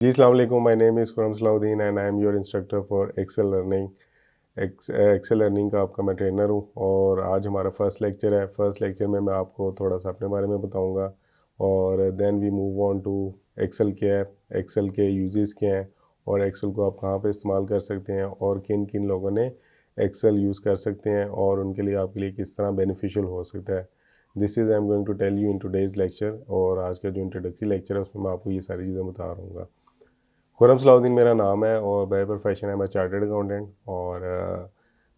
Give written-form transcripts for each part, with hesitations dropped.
जी, अस्सलाम वालेकुम। My name is Khurram Salahuddin and I am your instructor for Excel learning. Excel learning का आपका मैं ट्रेनर हूँ और आज हमारा फर्स्ट लेक्चर है। फर्स्ट लेक्चर में मैं आपको थोड़ा-सा अपने बारे में बताऊँगा और then we move on to Excel क्या है, एक्सेल के यूजेस क्या हैं और एक्सेल को आप कहाँ पे इस्तेमाल कर सकते हैं और किन-किन लोगों ने एक्सेल यूज़ कर सकते हैं और उनके लिए आपके लिए किस तरह बेनिफिशियल हो सकता है। This is I am going to tell you in today's lecture और आज का जो इंट्रोडक्टरी लेक्चर है उसमें मैं आपको ये सारी चीज़ें बता रहूँगा। खुर्रम सलाउद्दीन मेरा नाम है और बाय प्रोफेशन है मैं चार्टर्ड अकाउंटेंट और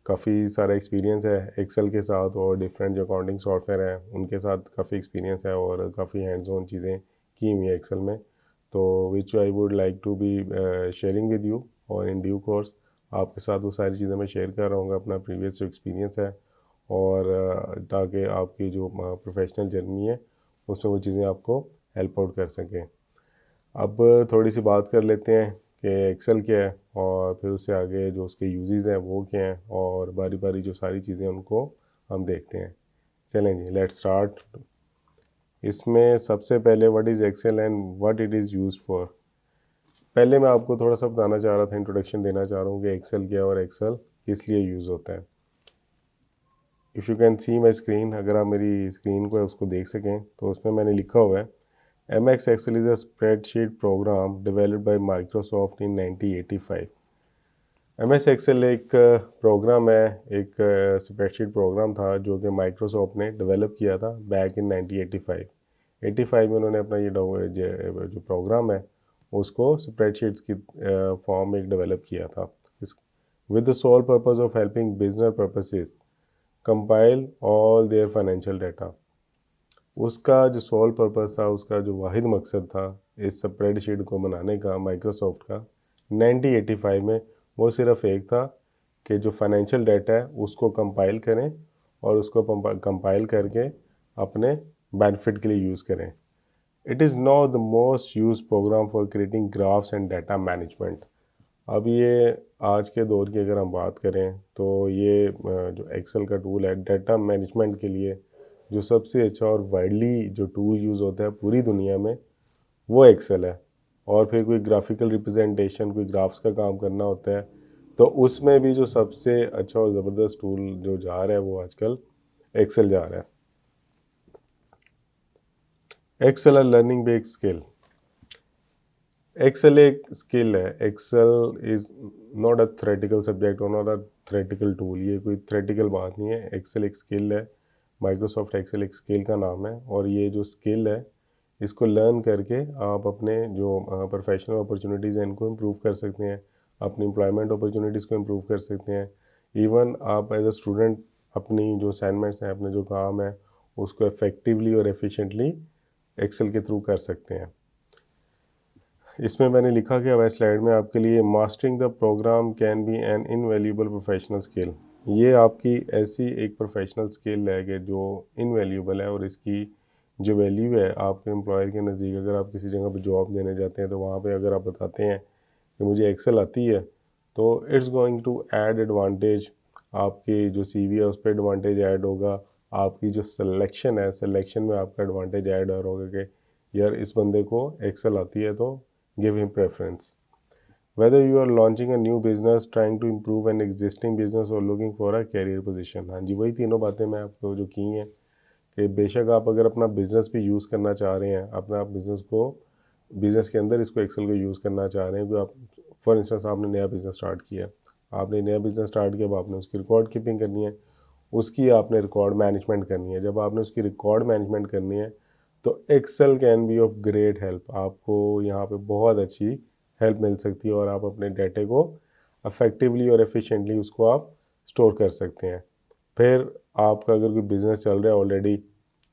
काफ़ी सारा एक्सपीरियंस है एक्सेल के साथ और डिफरेंट जो अकाउंटिंग सॉफ्टवेयर हैं उनके साथ काफ़ी एक्सपीरियंस है और काफ़ी हैंड्स ऑन चीज़ें की हुई हैं एक्सेल में। तो which I would like to be sharing with you और इन ड्यू कोर्स आपके साथ वो सारी चीज़ें मैं शेयर कर रहा हूँ। अपना प्रीवियस जो एक्सपीरियंस है और ताकि आपकी जो प्रोफेशनल जर्नी है उसमें वो चीज़ें आपको हेल्प आउट कर सकें। अब थोड़ी सी बात कर लेते हैं कि एक्सेल क्या है और फिर उससे आगे जो उसके यूजेस हैं वो क्या हैं और बारी बारी जो सारी चीज़ें उनको हम देखते हैं। चलें जी, लेट्स स्टार्ट। इसमें सबसे पहले what is Excel and what it is used for. पहले मैं आपको थोड़ा सा बताना चाह रहा था, इंट्रोडक्शन देना चाह रहा हूँ कि एक्सेल क्या है और एक्सेल किस लिए यूज़ होता है। If you can see my screen, अगर आप मेरी स्क्रीन को उसको देख सकें तो उसमें मैंने लिखा हुआ है MS Excel is a spreadsheet program developed by Microsoft in 1985। MS Excel एक प्रोग्राम है, एक स्प्रेडशीट प्रोग्राम था जो कि माइक्रोसॉफ्ट ने डेवलप किया था बैक इन 1985। 85 में उन्होंने अपना ये जो प्रोग्राम है उसको स्प्रेडशीट्स की फॉर्म में एक डेवलप किया था with the sole purpose of helping business purposes compile all their financial data. उसका जो सोल पर्पस था, उसका जो वाहिद मकसद था इस स्प्रेडशीट को बनाने का माइक्रोसॉफ्ट का 1985 में, वो सिर्फ एक था कि जो फाइनेंशियल डाटा है उसको कंपाइल करें और उसको कंपाइल करके अपने बेनिफिट के लिए यूज़ करें। It is now the most use program for creating graphs and data management. अब ये आज के दौर की अगर हम बात करें तो ये जो एक्सेल का टूल है डाटा मैनेजमेंट के लिए जो सबसे अच्छा और वाइडली जो टूल यूज़ होता है पूरी दुनिया में वो एक्सेल है। और फिर कोई ग्राफिकल रिप्रेजेंटेशन, कोई ग्राफ्स का काम करना होता है तो उसमें भी जो सबसे अच्छा और ज़बरदस्त टूल जो जा रहा है वो आजकल एक्सेल जा रहा है। एक्सेल है लर्निंग बेस्ड स्किल। एक्सेल एक स्किल है। Excel is not a theoretical subject और नॉट अ थ्रेटिकल टूल। ये कोई थ्रेटिकल बात नहीं है। एक्सेल एक स्किल है। माइक्रोसॉफ्ट एक्सेल एक स्किल का नाम है और ये जो स्किल है इसको लर्न करके आप अपने जो प्रोफेशनल अपॉर्चुनिटीज़ हैं इनको इम्प्रूव कर सकते हैं, अपनी एम्प्लॉयमेंट अपॉर्चुनिटीज़ को इम्प्रूव कर सकते हैं। इवन आप एज अ स्टूडेंट अपनी जो असाइनमेंट्स हैं, अपने जो काम है उसको इफ़ेक्टिवली और एफिशिएंटली एक्सेल के थ्रू कर सकते हैं। इसमें मैंने लिखा कि अब स्लाइड में आपके लिए mastering the program can be an invaluable professional skill. ये आपकी ऐसी एक प्रोफेशनल स्किल है कि जो इनवैल्यूएबल है और इसकी जो वैल्यू है आपके एम्प्लॉयर के नज़दीक, अगर आप किसी जगह पर जॉब देने जाते हैं तो वहाँ पे अगर आप बताते हैं कि मुझे एक्सेल आती है तो it's going to add advantage. आपकी जो सीवी है उस पर एडवांटेज ऐड होगा। आपकी जो सिलेक्शन है, सिलेक्शन में आपका एडवांटेज ऐड होगा कि यार इस बंदे को एक्सेल आती है तो give him preference. Whether you are launching a new business, trying to improve an existing business or looking for a career position। हाँ जी, वही तीनों बातें मैं आपको जो की हैं कि बेशक आप अगर अपना बिजनेस भी यूज़ करना चाह रहे हैं, अपना बिजनेस के अंदर इसको एक्सेल को यूज़ करना चाह रहे हैं, तो आप फॉर इंस्टेंस आपने नया बिजनेस स्टार्ट किया, आपने नया बिजनेस स्टार्ट किया, अब आपने उसकी रिकॉर्ड कीपिंग करनी है, उसकी आपने रिकॉर्ड मैनेजमेंट करनी है। जब आपने उसकी रिकॉर्ड मैनेजमेंट करनी है तो Excel can be of great help. आपको यहाँ पे बहुत अच्छी हेल्प मिल सकती है और आप अपने डाटे को अफेक्टिवली और एफिशिएंटली उसको आप स्टोर कर सकते हैं। फिर आपका अगर कोई बिज़नेस चल रहा है ऑलरेडी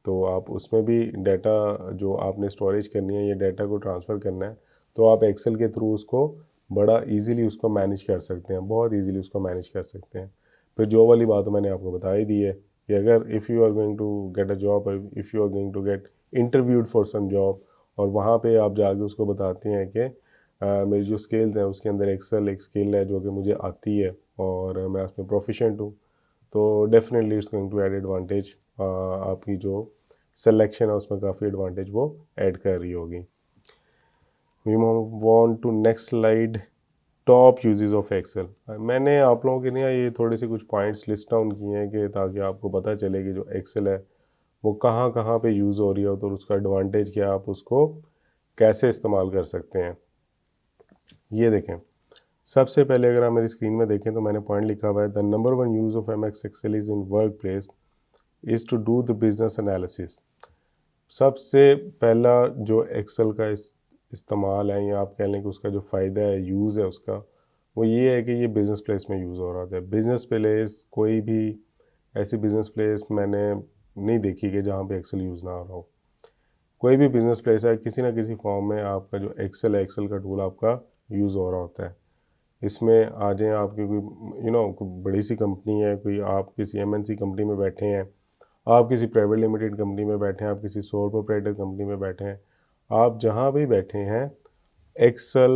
तो आप उसमें भी डाटा जो आपने स्टोरेज करनी है, ये डाटा को ट्रांसफ़र करना है, तो आप एक्सेल के थ्रू उसको बड़ा इजीली उसको मैनेज कर सकते हैं, बहुत इजीली उसको मैनेज कर सकते हैं। फिर जॉब वाली बात तो मैंने आपको बता ही दी है कि अगर if you are going to get a job, if you are going to get interviewed for some job और वहाँ पे आप जाके उसको बताते हैं कि मेरी जो स्किल्स हैं उसके अंदर एक्सेल एक स्किल है जो कि मुझे आती है और मैं उसमें प्रोफिशेंट हूँ, तो definitely it's going to add advantage. आपकी जो सिलेक्शन है उसमें काफ़ी एडवांटेज वो ऐड कर रही होगी। We move on to next slide, top uses of Excel. मैंने आप लोगों के लिए ये थोड़े से कुछ पॉइंट्स लिस्ट डाउन किए हैं कि ताकि आपको पता चले कि जो एक्सेल है वो कहाँ कहाँ पे यूज़ हो रही है तो उसका एडवांटेज क्या, आप उसको कैसे इस्तेमाल कर सकते हैं। ये देखें, सबसे पहले अगर आप मेरी स्क्रीन में देखें तो मैंने पॉइंट लिखा हुआ है, the number one use of MS Excel is in work place is to do the business analysis. सबसे पहला जो एक्सेल का इस्तेमाल है, या आप कह लें कि उसका जो फ़ायदा है, यूज़ है उसका, वो ये है कि ये बिज़नेस प्लेस में यूज़ हो रहा होता है। बिज़नेस प्लेस, कोई भी ऐसी बिज़नेस प्लेस मैंने नहीं देखी कि जहाँ पे एक्सेल यूज़ ना हो रहा हो। कोई भी बिज़नेस प्लेस है, किसी ना किसी फॉर्म में आपका जो एक्सेल है, एक्सेल का टूल आपका यूज़ हो रहा होता है। इसमें आ जाएँ आपकी कोई कोई बड़ी सी कंपनी है, कोई आप किसी एमएनसी कंपनी में बैठे हैं, आप किसी प्राइवेट लिमिटेड कंपनी में बैठे हैं, आप किसी सोल प्रोप्राइटर कंपनी में बैठे हैं, आप जहाँ भी बैठे हैं, एक्सेल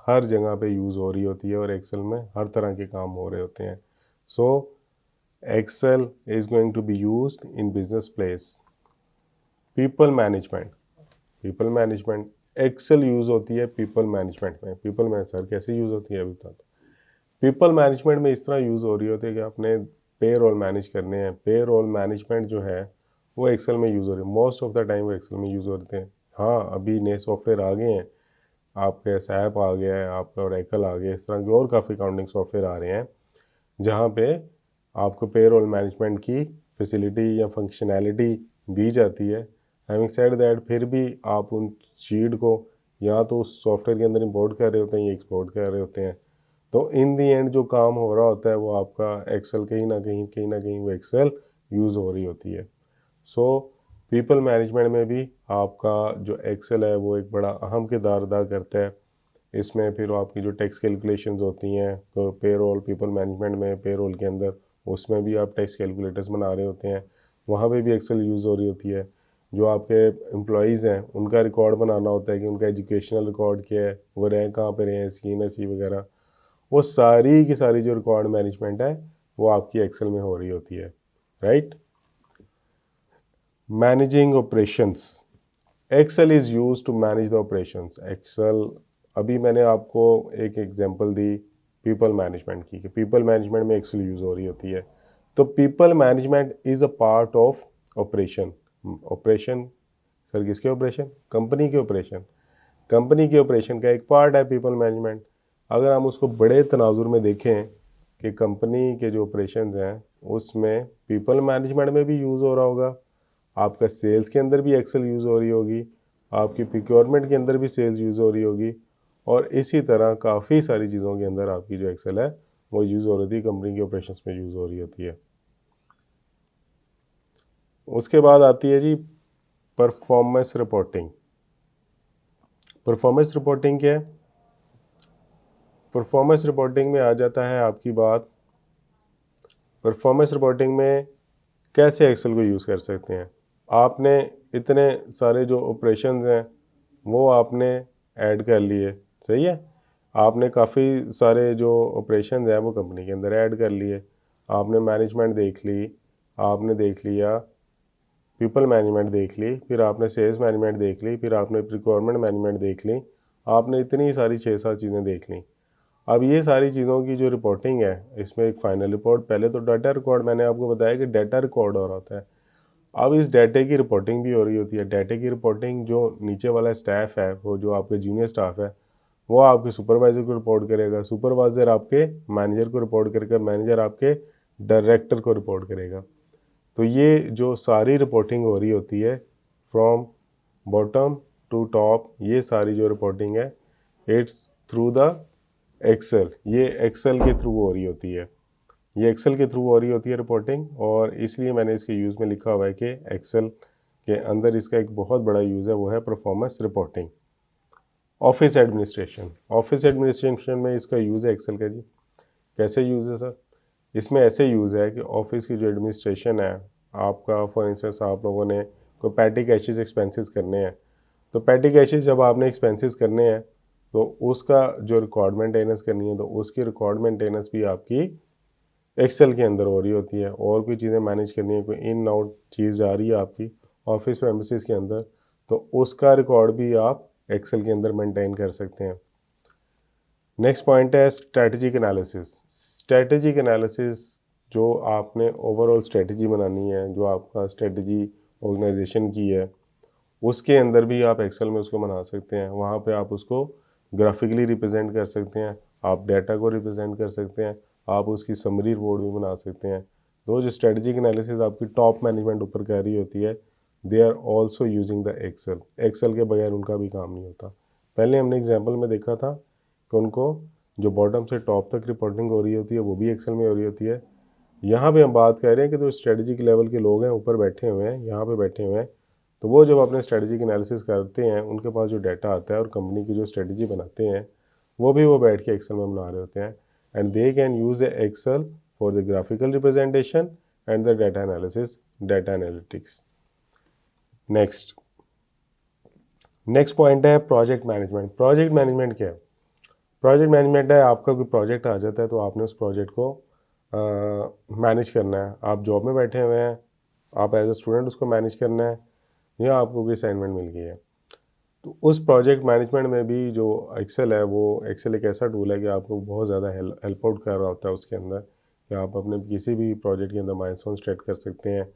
हर जगह पे यूज़ हो रही होती है और एक्सेल में हर तरह के काम हो रहे होते हैं। So Excel is going to be used in business place. People management, people management, Excel use होती है पीपल मैनेजमेंट में। पीपल मैनेज सर कैसे यूज़ होती है अभी तक? पीपल मैनेजमेंट में इस तरह यूज़ हो रही होती है कि आपने पे रोल मैनेज करने हैं। पे रोल मैनेजमेंट जो है वो एक्सेल में यूज़ हो रही है, मोस्ट ऑफ द टाइम वो एक्सेल में यूज़ होते हैं। हाँ, अभी नए सॉफ्टवेयर आ गए हैं, आपके सैप आ गया है, आपका ओरेकल आ गया है, इस तरह के और काफ़ी अकाउंटिंग सॉफ्टवेयर आ रहे हैं जहाँ पे आपको पे रोल मैनेजमेंट की फैसिलिटी या फंक्शनैलिटी दी जाती है। हैविंग सेड दैट, फिर भी आप उन शीट को या तो उस सॉफ्टवेयर के अंदर इंपोर्ट कर रहे होते हैं या एक्सपोर्ट कर रहे होते हैं। तो इन दी एंड जो काम हो रहा होता है वो आपका एक्सेल, कहीं ना कहीं वो एक्सेल यूज़ हो रही होती है। सो पीपल मैनेजमेंट में भी आपका जो एक्सेल है वो एक बड़ा अहम किरदार अदा करता है। इसमें फिर आपकी जो टैक्स कैलकुलेशंस होती हैं, तो पेरोल, पीपल मैनेजमेंट में पेरोल के अंदर, उसमें भी आप टैक्स कैलकुलेटर्स बना रहे होते हैं, वहाँ पे भी एक्सेल यूज़ हो रही होती है। जो आपके एम्प्लॉयज़ हैं उनका रिकॉर्ड बनाना होता है कि उनका एजुकेशनल रिकॉर्ड क्या है, वो रहे कहाँ पे रहे हैं, CNSE वगैरह, वो सारी की सारी जो रिकॉर्ड मैनेजमेंट है वो आपकी एक्सेल में हो रही होती है, right. Managing operations, Excel is use to manage the operations. Excel, अभी मैंने आपको एक एग्जांपल दी पीपल मैनेजमेंट की, कि पीपल मैनेजमेंट में एक्सेल यूज़ हो रही होती है। तो people management is a part of operation. Operation sir किसके ऑपरेशन? कंपनी के ऑपरेशन। कंपनी के ऑपरेशन का एक पार्ट है पीपल मैनेजमेंट। अगर हम उसको बड़े तनाजुर में देखें कि कंपनी के जो ऑपरेशंस हैं उसमें पीपल मैनेजमेंट में भी यूज़ हो रहा होगा, आपका सेल्स के अंदर भी एक्सेल यूज़ हो रही होगी, आपकी प्रोक्योरमेंट के अंदर भी सेल्स यूज़ हो रही होगी, और इसी तरह काफ़ी सारी चीज़ों के अंदर आपकी जो एक्सेल है वो यूज़ हो रही थी, कंपनी के ऑपरेशंस में यूज़ हो रही होती है। उसके बाद आती है जी परफॉर्मेंस रिपोर्टिंग। परफॉर्मेंस रिपोर्टिंग क्या है? परफॉर्मेंस रिपोर्टिंग में आ जाता है आपकी बात, परफॉर्मेंस रिपोर्टिंग में कैसे एक्सेल को यूज़ कर सकते हैं। आपने इतने सारे जो ऑपरेशंस हैं वो आपने ऐड कर लिए, सही है। आपने काफ़ी सारे जो ऑपरेशंस हैं वो कंपनी के अंदर ऐड कर लिए, आपने मैनेजमेंट देख ली, आपने देख लिया पीपल मैनेजमेंट देख ली, फिर आपने सेल्स मैनेजमेंट देख ली, फिर आपने रिक्वायरमेंट मैनेजमेंट देख ली, आपने इतनी सारी 6-7 चीज़ें देख ली। अब ये सारी चीज़ों की जो रिपोर्टिंग है, इसमें एक फाइनल रिपोर्ट, पहले तो डाटा रिकॉर्ड, मैंने आपको बताया कि डाटा रिकॉर्ड हो रहा होता है। अब इस डाटे की रिपोर्टिंग भी हो रही होती है। डाटे की रिपोर्टिंग जो नीचे वाला स्टाफ है, वो जो आपके जूनियर स्टाफ है, वो आपके सुपरवाइज़र को रिपोर्ट करेगा, सुपरवाइज़र आपके मैनेजर को रिपोर्ट करेगा, मैनेजर आपके डायरेक्टर को रिपोर्ट करेगा। तो ये जो सारी रिपोर्टिंग हो रही होती है फ्रॉम बॉटम टू टॉप, ये सारी जो रिपोर्टिंग है इट्स थ्रू द एक्सेल। ये एक्सेल के थ्रू हो रही होती है, ये एक्सेल के थ्रू हो रही होती है रिपोर्टिंग, और इसलिए मैंने इसके यूज़ में लिखा हुआ है कि एक्सेल के अंदर इसका एक बहुत बड़ा यूज़ है, वो है performance reporting. Office administration, office administration में इसका यूज़ है एक्सेल का जी। कैसे यूज़ है सर? इसमें ऐसे यूज़ है कि ऑफिस की जो एडमिनिस्ट्रेशन है आपका, फॉर इंस्टेंस आप लोगों ने कोई पैटी कैशेस एक्सपेंसेस करने हैं, तो पैटी कैशेस जब आपने एक्सपेंसेस करने हैं तो उसका जो रिकॉर्ड मेंटेनेंस करनी है, तो उसकी रिकॉर्ड मेंटेनेंस भी आपकी एक्सेल के अंदर हो रही होती है। और कोई चीज़ें मैनेज करनी है, कोई इन आउट चीज़ जा रही है आपकी ऑफिस प्रेमिसेस के अंदर, तो उसका रिकॉर्ड भी आप एक्सेल के अंदर मेंटेन कर सकते हैं। नेक्स्ट पॉइंट है स्ट्रैटेजिक एनालिसिस। स्ट्रैटेजिक एनालिसिस, जो आपने ओवरऑल स्ट्रैटेजी बनानी है, जो आपका स्ट्रैटेजी ऑर्गेनाइजेशन की है, उसके अंदर भी आप एक्सेल में उसको बना सकते हैं। वहाँ पे आप उसको ग्राफिकली रिप्रेजेंट कर सकते हैं, आप डाटा को रिप्रेजेंट कर सकते हैं, आप उसकी समरी रिपोर्ट भी बना सकते हैं। तो जो स्ट्रैटेजिक एनालिसिस आपकी टॉप मैनेजमेंट ऊपर कर रही होती है, they are also using the Excel. Excel के बगैर उनका भी काम नहीं होता। पहले हमने एग्जाम्पल में देखा था कि उनको जो बॉटम से टॉप तक रिपोर्टिंग हो रही होती है वो भी एक्सेल में हो रही होती है। यहाँ पे हम बात कर रहे हैं कि जो स्ट्रेटजिक लेवल के लोग हैं ऊपर बैठे हुए हैं, यहाँ पे बैठे हुए हैं, तो वो जब अपने स्ट्रेटजिक एनालिसिस करते हैं, उनके पास जो डाटा आता है और कंपनी की जो स्ट्रेटजी बनाते हैं, वो भी वो बैठ के एक्सेल में बना रहे होते हैं। And they can use a Excel for the graphical representation and the data analysis, data analytics. Next point है प्रोजेक्ट मैनेजमेंट। प्रोजेक्ट मैनेजमेंट क्या है? प्रोजेक्ट मैनेजमेंट है आपका कोई प्रोजेक्ट आ जाता है तो आपने उस प्रोजेक्ट को मैनेज करना है। आप जॉब में बैठे हुए हैं, आप एज ए स्टूडेंट उसको मैनेज करना है, या आपको कोई असाइनमेंट मिल गई है। तो उस प्रोजेक्ट मैनेजमेंट में भी जो एक्सेल है, वो एक्सेल एक ऐसा टूल है कि आपको बहुत ज़्यादा हेल्प आउट कर रहा होता है उसके अंदर, कि आप अपने किसी भी प्रोजेक्ट के अंदर माइलस्टोन सेट कर सकते हैं।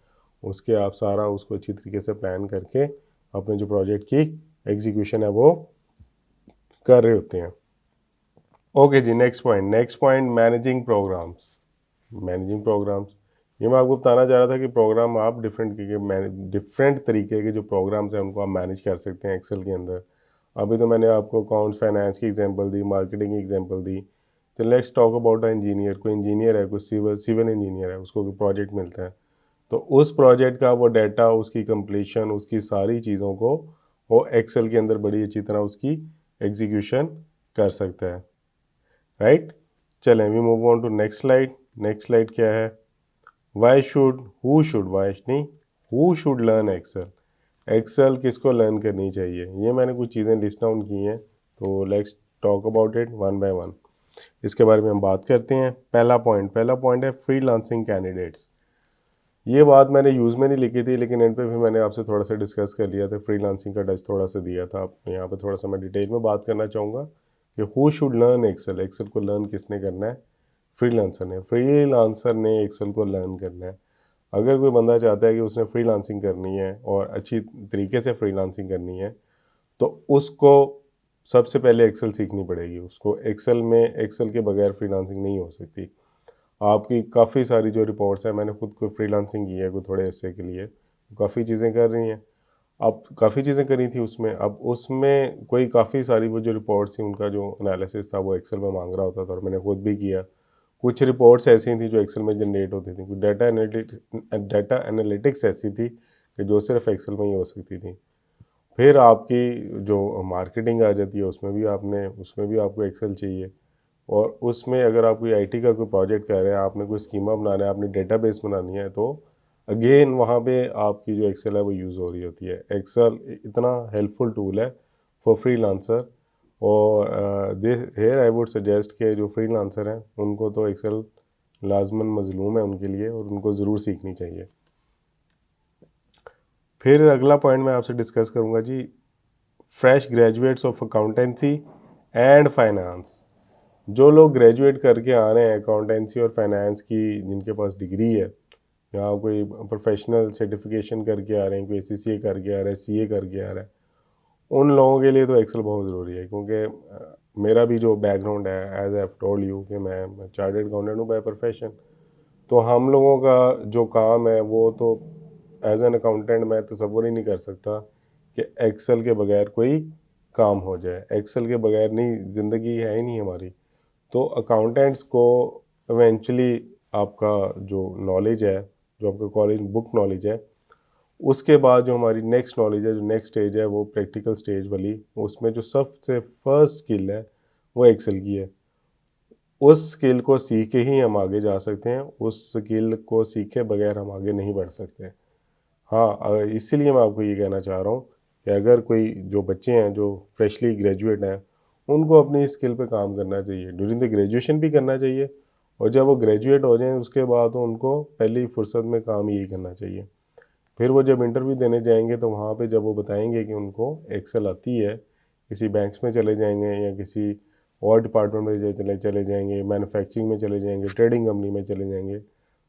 उसके आप सारा उसको अच्छी तरीके से प्लान करके अपने जो प्रोजेक्ट की एग्जीक्यूशन है वो कर रहे होते हैं। ओके जी, next point managing programmes. Managing programmes, ये मैं आपको बताना चाह रहा था कि प्रोग्राम आप डिफरेंट तरीके के जो प्रोग्राम्स हैं उनको आप मैनेज कर सकते हैं एक्सेल के अंदर। अभी तो मैंने आपको अकाउंट फाइनेंस की एग्जांपल दी, मार्केटिंग की एग्जांपल दी। तो let's talk about a engineer. कोई इंजीनियर है, कोई सिविल इंजीनियर है, उसको कोई प्रोजेक्ट मिलता है, तो उस प्रोजेक्ट का वो डाटा, उसकी कंप्लीशन, उसकी सारी चीज़ों को वो एक्सेल के अंदर बड़ी अच्छी तरह उसकी एग्जीक्यूशन कर सकता है। राइट, चलें we move on to next slide. Next slide क्या है? Why should who should learn Excel. Excel किसको लर्न करनी चाहिए, ये मैंने कुछ चीज़ें लिस्ट डाउन की हैं, तो let's talk about it one by one. इसके बारे में हम बात करते हैं। पहला पॉइंट है फ्रीलांसिंग कैंडिडेट्स। ये बात मैंने यूज़ में नहीं लिखी थी, लेकिन एंड पे फिर मैंने आपसे थोड़ा सा डिस्कस कर लिया था, फ्रीलांसिंग का टच थोड़ा सा दिया था। यहाँ पे थोड़ा सा मैं डिटेल में बात करना चाहूँगा कि who should learn Excel. Excel को लर्न किसने करना है? फ्रीलांसर ने एक्सेल को लर्न करना है। अगर कोई बंदा चाहता है कि उसने फ्रीलांसिंग करनी है और अच्छी तरीके से फ्रीलांसिंग करनी है, तो उसको सबसे पहले एक्सेल सीखनी पड़ेगी। उसको एक्सेल के बगैर फ्रीलांसिंग नहीं हो सकती। आपकी काफ़ी सारी जो रिपोर्ट्स हैं, मैंने खुद को फ्रीलांसिंग की है कोई थोड़े अरसे के लिए, काफ़ी चीज़ें कर रही हैं। अब काफ़ी चीज़ें करी थी उसमें, अब उसमें कोई काफ़ी सारी वो जो रिपोर्ट्स थी उनका जो एनालिसिस था वो एक्सेल में मांग रहा होता था, और मैंने खुद भी किया। कुछ रिपोर्ट्स ऐसी थी जो एक्सेल में जनरेट होती थी, कुछ डाटा एनालिटिक्स ऐसी थी कि जो सिर्फ एक्सेल में ही हो सकती थी। फिर आपकी जो मार्केटिंग आ जाती है, उसमें भी आपको एक्सेल चाहिए। और उसमें अगर आप कोई आईटी का कोई प्रोजेक्ट कर रहे हैं, आपने कोई स्कीमा बनाना है, आपने डेटाबेस बनानी है, तो अगेन वहाँ पे आपकी जो एक्सेल है वो यूज़ हो रही होती है। एक्सेल इतना हेल्पफुल टूल है फॉर फ्रीलांसर, और हेयर आई वुड सजेस्ट कि जो फ्रीलांसर हैं उनको तो एक्सेल लाजमन मजलूम है उनके लिए, और उनको ज़रूर सीखनी चाहिए। फिर अगला पॉइंट मैं आपसे डिस्कस करूँगा जी, fresh graduates of accountancy and finance. जो लोग ग्रेजुएट करके आ रहे हैं अकाउंटेंसी और फाइनेंस की, जिनके पास डिग्री है, या कोई प्रोफेशनल सर्टिफिकेशन करके आ रहे हैं, कोई CCA करके आ रहा है, CA करके आ रहा है, उन लोगों के लिए तो एक्सेल बहुत ज़रूरी है। क्योंकि मेरा भी जो बैकग्राउंड है, एज आई टोल्ड यू, कि मैं चार्टर्ड अकाउंटेंट हूँ बाय प्रोफेशन। तो हम लोगों का जो काम है वो तो एज एन अकाउंटेंट मैं तसव्वुर ही नहीं कर सकता कि एक्सेल के बगैर कोई काम हो जाए। एक्सेल के बगैर नहीं, ज़िंदगी है ही नहीं हमारी। तो अकाउंटेंट्स को इवेंचुअली आपका जो नॉलेज है, जो आपका कॉलेज बुक नॉलेज है, उसके बाद जो हमारी नेक्स्ट नॉलेज है, जो नेक्स्ट स्टेज है, वो प्रैक्टिकल स्टेज वाली, उसमें जो सबसे फर्स्ट स्किल है वो एक्सेल की है। उस स्किल को सीख के ही हम आगे जा सकते हैं, उस स्किल को सीखे बगैर हम आगे नहीं बढ़ सकते। हाँ, इसीलिए मैं आपको ये कहना चाह रहा हूँ कि अगर कोई जो बच्चे हैं जो फ्रेशली ग्रेजुएट हैं, उनको अपनी स्किल पे काम करना चाहिए, ड्यूरिंग द ग्रेजुएशन भी करना चाहिए, और जब वो ग्रेजुएट हो जाएं उसके बाद तो उनको पहली फुर्सत में काम यही करना चाहिए। फिर वो जब इंटरव्यू देने जाएंगे तो वहाँ पे जब वो बताएंगे कि उनको एक्सेल आती है, किसी बैंक्स में चले जाएंगे या किसी और डिपार्टमेंट में चले जाएंगे, मैन्युफैक्चरिंग में चले जाएंगे, ट्रेडिंग कंपनी में चले जाएंगे,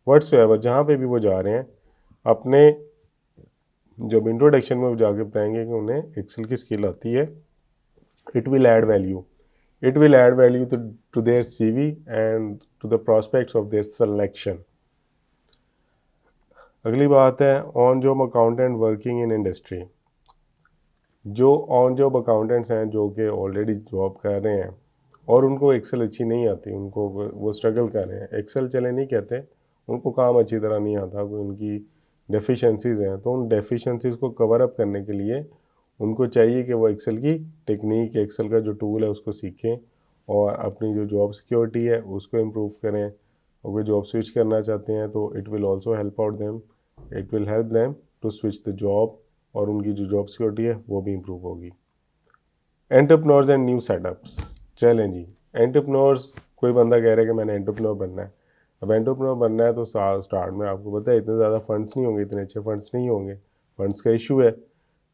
व्हाट्सएवर जहाँ पे भी वो जा रहे हैं, अपने जब इंट्रोडक्शन में वो जाके बताएंगे कि उन्हें एक्सेल की स्किल आती है, it will add value, it will add value to their CV and to the prospects of their selection. अगली बात है on job accountant working in industry. जो ऑन जॉब अकाउंटेंट्स हैं जो कि ऑलरेडी जॉब कर रहे हैं और उनको एक्सेल अच्छी नहीं आती, उनको वो स्ट्रगल कर रहे हैं, एक्सेल चले नहीं कहते, उनको काम अच्छी तरह नहीं आता, कोई उनकी डेफिशिएंसीज हैं, तो उन डेफिशिएंसीज को कवर अप करने के लिए उनको चाहिए कि वो एक्सेल की टेक्निक, एक्सेल का जो टूल है उसको सीखें और अपनी जो जॉब सिक्योरिटी है उसको इम्प्रूव करें। और कोई जॉब स्विच करना चाहते हैं तो it will also help out them, it will help them to switch the job और उनकी जो जॉब सिक्योरिटी है वो भी इम्प्रूव होगी। एंटरप्रेन्योर्स एंड न्यू सेटअप्स चलें जी। एंटरप्रेन्योर्स, कोई बंदा कह रहा है कि मैंने एंटरप्रेन्योर बनना है। अब एंटरप्रेन्योर बनना है तो स्टार्ट में आपको पता है इतने ज़्यादा फंड्स नहीं होंगे, इतने अच्छे फंड्स नहीं होंगे, फंड्स का इशू है।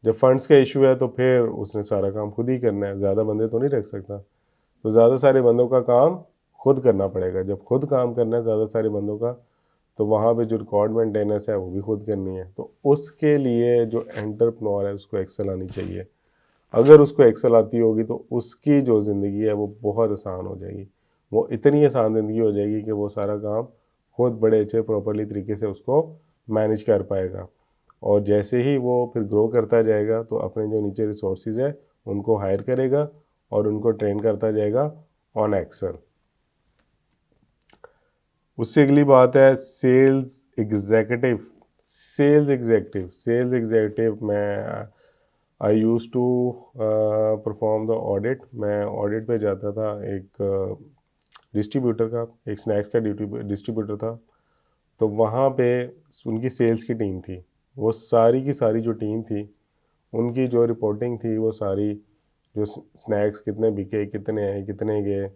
जब फंड्स का इशू है तो फिर उसने सारा काम खुद ही करना है, ज़्यादा बंदे तो नहीं रख सकता, तो ज़्यादा सारे बंदों का काम खुद करना पड़ेगा। जब खुद काम करना है ज़्यादा सारे बंदों का, तो वहाँ पे जो रिकॉर्ड मेंटेनेंस है वो भी खुद करनी है। तो उसके लिए जो एंटरप्रेन्योर है उसको एक्सेल आनी चाहिए। अगर उसको एक्सेल आती होगी तो उसकी जो ज़िंदगी है वो बहुत आसान हो जाएगी, वो इतनी आसान ज़िंदगी हो जाएगी कि वो सारा काम खुद बड़े अच्छे प्रॉपरली तरीके से उसको मैनेज कर पाएगा। और जैसे ही वो फिर ग्रो करता जाएगा तो अपने जो नीचे रिसोर्सेज है उनको हायर करेगा और उनको ट्रेन करता जाएगा ऑन एक्सेल। उससे अगली बात है सेल्स एग्जीक्यूटिव। सेल्स एग्जीक्यूटिव में I use to perform the audit. मैं ऑडिट पे जाता था एक डिस्ट्रीब्यूटर का, एक स्नैक्स का डिस्ट्रीब्यूटर था, तो वहाँ पे उनकी सेल्स की टीम थी। वो सारी की सारी जो टीम थी उनकी जो रिपोर्टिंग थी वो सारी, जो स्नैक्स कितने बिके, कितने आए, कितने गए,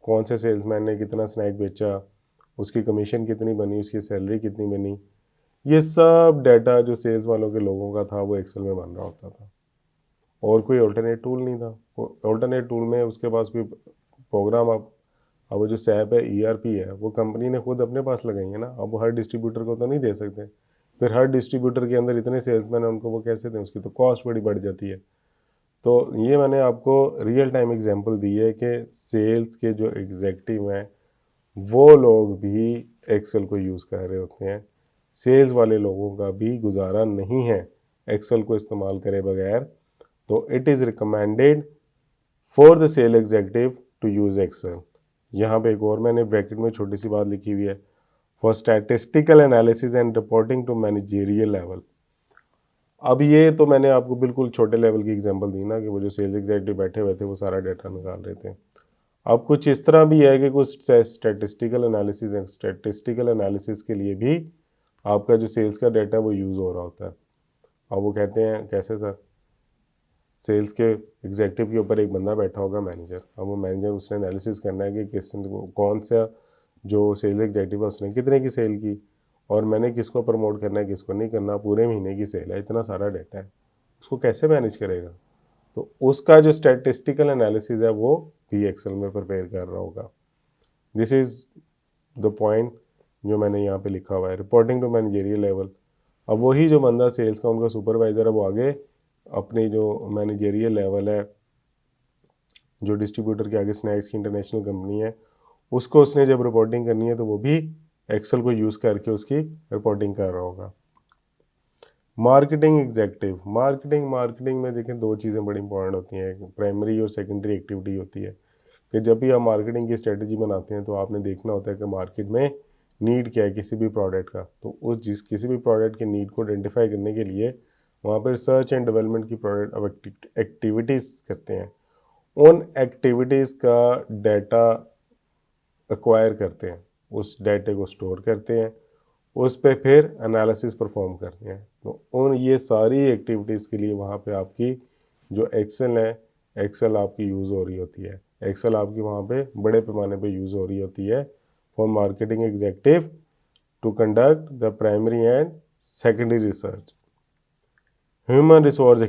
कौन से सेल्समैन ने कितना स्नैक बेचा, उसकी कमीशन कितनी बनी, उसकी सैलरी कितनी बनी, ये सब डाटा जो सेल्स वालों के लोगों का था वो एक्सेल में बन रहा होता था। और कोई ऑल्टरनेट टूल नहीं था। ऑल्टरनेट टूल में उसके पास कोई प्रोग्राम, अब वो जो सैप है, ERP है, वो कंपनी ने खुद अपने पास लगाई है ना, अब वो हर डिस्ट्रीब्यूटर को तो नहीं दे सकते। फिर हर डिस्ट्रीब्यूटर के अंदर इतने सेल्समैन हैं, उनको वो कैसे दें, उसकी तो कॉस्ट बड़ी बढ़ जाती है। तो ये मैंने आपको रियल टाइम एग्जांपल दी है कि सेल्स के जो एग्जीक्यूटिव हैं वो लोग भी एक्सेल को यूज़ कर रहे होते हैं। सेल्स वाले लोगों का भी गुजारा नहीं है एक्सेल को इस्तेमाल करे बगैर। तो it is recommended for the sale executive to use Excel. यहाँ पे एक और मैंने ब्रैकेट में छोटी सी बात लिखी हुई है, for statistical analysis and reporting to managerial level. अब ये तो मैंने आपको बिल्कुल छोटे लेवल की एग्जांपल दी ना, कि वो जो सेल्स एग्जीक्यूटिव बैठे हुए थे वो सारा डाटा निकाल रहे थे। अब कुछ इस तरह भी है कि कुछ स्टैटिस्टिकल एनालिसिस है, स्टैटिस्टिकल एनालिसिस के लिए भी आपका जो सेल्स का डाटा वो यूज़ हो रहा होता है। अब वो कहते हैं कैसे सर, सेल्स के एग्जीक्यूटिव के ऊपर एक बंदा बैठा होगा मैनेजर, अब वो मैनेजर उसने एनालिसिस करना है कि किस कौन सा जो सेल्स एग्जीक्यूटिव है उसने कितने की सेल की और मैंने किसको प्रमोट करना है किसको नहीं करना, पूरे महीने की सेल है, इतना सारा डाटा है, उसको कैसे मैनेज करेगा। तो उसका जो स्टैटिस्टिकल एनालिसिस है वो भी एक्सेल में प्रिपेयर कर रहा होगा। दिस इज़ द पॉइंट जो मैंने यहाँ पे लिखा हुआ है, रिपोर्टिंग टू मैनेजेरियल लेवल। अब वही जो बंदा सेल्स का उनका सुपरवाइज़र है वो आगे अपनी जो मैनेजेरियल लेवल है, जो डिस्ट्रीब्यूटर के आगे स्नैक्स की इंटरनेशनल कंपनी है, उसको उसने जब रिपोर्टिंग करनी है तो वो भी एक्सेल को यूज़ करके उसकी रिपोर्टिंग कर रहा होगा। मार्केटिंग एग्जीक्यूटिव, मार्केटिंग में देखें दो चीज़ें बड़ी इंपॉर्टेंट होती हैं, एक प्राइमरी और सेकेंडरी एक्टिविटी होती है कि जब भी आप मार्केटिंग की स्ट्रेटजी बनाते हैं तो आपने देखना होता है कि मार्केट में नीड क्या है किसी भी प्रोडक्ट का। तो उस किसी भी प्रोडक्ट के नीड को आइडेंटिफाई करने के लिए वहाँ पर रिसर्च एंड डेवलपमेंट की प्रोडक्ट एक्टिविटीज़ करते हैं, उन एक्टिविटीज़ का डाटा एक्वायर करते हैं, उस डाटे को स्टोर करते हैं, उस पे फिर एनालिसिस परफॉर्म करते हैं। तो उन ये सारी एक्टिविटीज़ के लिए वहाँ पे आपकी जो एक्सेल है, एक्सेल आपकी यूज़ हो रही होती है, एक्सेल आपकी वहाँ पे बड़े पैमाने पे यूज़ हो रही होती है for marketing executive to conduct the primary and secondary research. Human resource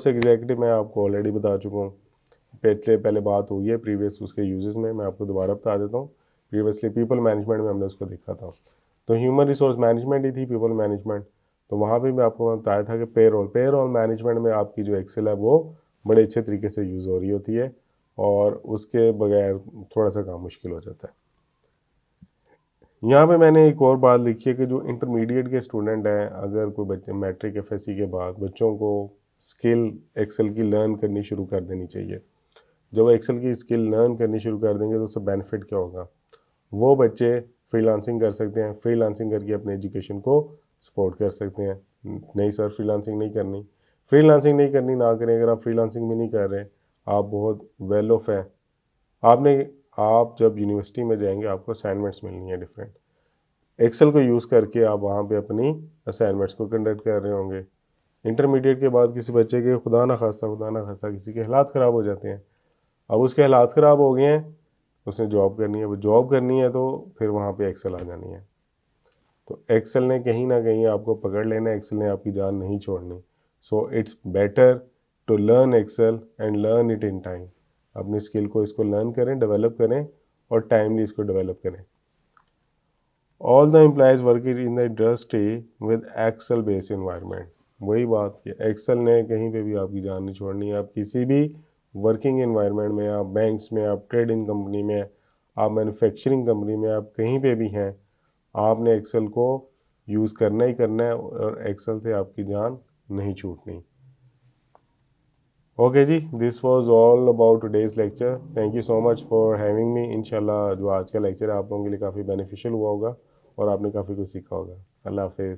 executive मैं आपको ऑलरेडी बता चुका हूँ, पहले बात हुई है प्रीवियस उसके यूजेस में, मैं आपको दोबारा बता देता हूँ। प्रीवियसली पीपल मैनेजमेंट में हमने उसको देखा था, तो ह्यूमन रिसोर्स मैनेजमेंट ही थी पीपल मैनेजमेंट। तो वहाँ भी मैं आपको बताया था कि पेरोल मैनेजमेंट में आपकी जो एक्सेल है वो बड़े अच्छे तरीके से यूज़ हो रही होती है, और उसके बगैर थोड़ा सा काम मुश्किल हो जाता है। यहाँ पे मैंने एक और बात लिखी है कि जो इंटरमीडिएट के स्टूडेंट हैं, अगर कोई बच्चे मैट्रिक एफएससी के बाद बच्चों को स्किल एक्सेल की लर्न करनी शुरू कर देनी चाहिए। जब एक्सेल की स्किल लर्न करनी शुरू कर देंगे तो उससे बेनिफिट क्या होगा, वो बच्चे फ्रीलांसिंग कर सकते हैं, फ्रीलांसिंग करके अपने एजुकेशन को सपोर्ट कर सकते हैं। नहीं सर फ्रीलांसिंग नहीं करनी ना करें। अगर आप फ्रीलांसिंग भी नहीं कर रहे, आप बहुत वेल ऑफ हैं। आप जब यूनिवर्सिटी में जाएंगे आपको असाइनमेंट्स मिलनी है डिफरेंट, एक्सेल को यूज़ करके आप वहाँ पे अपनी असाइनमेंट्स को कंडक्ट कर रहे होंगे। इंटरमीडिएट के बाद किसी बच्चे के खुदा ना खास्ता किसी के हालात ख़राब हो जाते हैं, अब उसके हालात ख़राब हो गए हैं, उसने जॉब करनी है, वो जॉब करनी है तो फिर वहाँ पे एक्सेल आ जानी है। तो एक्सेल ने कहीं ना कहीं आपको पकड़ लेना है, एक्सेल ने आपकी जान नहीं छोड़नी। So it's better to learn Excel and learn it in time. अपनी स्किल को इसको लर्न करें, डेवलप करें और टाइमली इसको डेवलप करें। All the employees working in the industry with Excel based environment, वही बात कि एक्सेल ने कहीं पे भी आपकी जान नहीं छोड़नी है। आप किसी भी वर्किंग इन्वायरमेंट में, आप बैंक्स में, आप ट्रेडिंग कंपनी में, आप मैन्युफैक्चरिंग कंपनी में, आप कहीं पे भी हैं, आपने एक्सेल को यूज़ करना ही करना है, और एक्सेल से आपकी जान नहीं छूटनी। ओके जी, this was all about today's lecture. Thank you so much for having me. इंशाल्लाह जो आज का लेक्चर है आप लोगों के लिए काफ़ी बेनिफिशियल हुआ होगा और आपने काफ़ी कुछ सीखा होगा। अल्लाह हाफिज़।